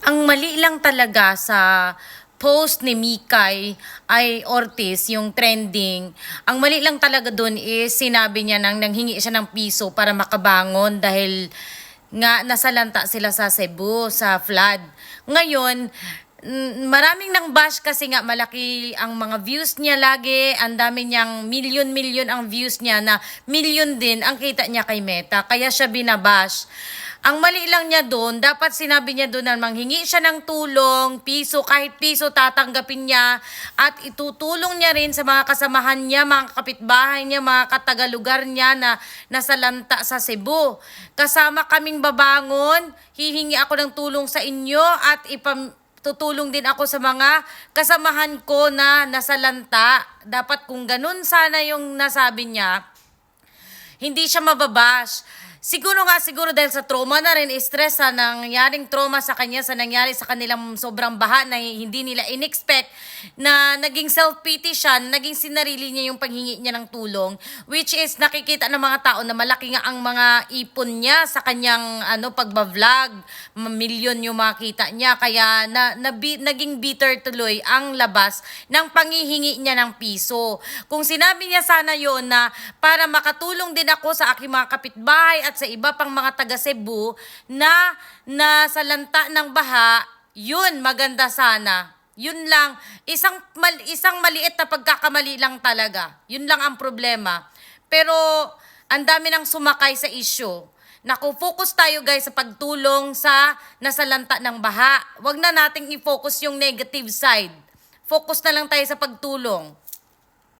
Ang mali lang talaga sa post ni Mikay ay Ortiz, yung trending. Ang mali lang talaga dun is sinabi niya nang nanghingi siya ng piso para makabangon dahil nga nasalanta sila sa Cebu, sa flood. Ngayon, maraming nang bash kasi nga malaki ang mga views niya lagi, ang dami niyang milyon-milyon ang views niya na milyon din ang kita niya kay Meta, kaya siya binabash. Ang mali lang niya doon, dapat sinabi niya doon na manghingi siya ng tulong, piso, kahit piso tatanggapin niya at itutulong niya rin sa mga kasamahan niya, mga kapitbahay niya, mga katagalugar niya na nasa lanta sa Cebu. Kasama kaming babangon, hihingi ako ng tulong sa inyo at tutulong din ako sa mga kasamahan ko na nasa lanta. Dapat kung ganun sana yung nasabi niya, hindi siya mababash. Siguro dahil sa trauma na rin, stress sa nangyaring trauma sa kanya, sa nangyari sa kanilang sobrang baha na hindi nila in-expect, na naging self-pity siya, naging sinarili niya yung panghingi niya ng tulong, which is nakikita ng mga tao na malaki nga ang mga ipon niya sa kanyang pagba-vlog, milyon yung makita niya, kaya naging bitter tuloy ang labas ng panghihingi niya ng piso. Kung sinabi niya sana yon na para makatulong din ako sa aking mga kapitbahay at sa iba pang mga taga Cebu na sa lanta ng baha, yun maganda sana. Yun lang, isang maliit na pagkakamali lang talaga. Yun lang ang problema. Pero ang dami nang sumakay sa issue. Naku-focus tayo guys sa pagtulong sa nasalanta ng baha. Huwag na nating i-focus yung negative side. Focus na lang tayo sa pagtulong.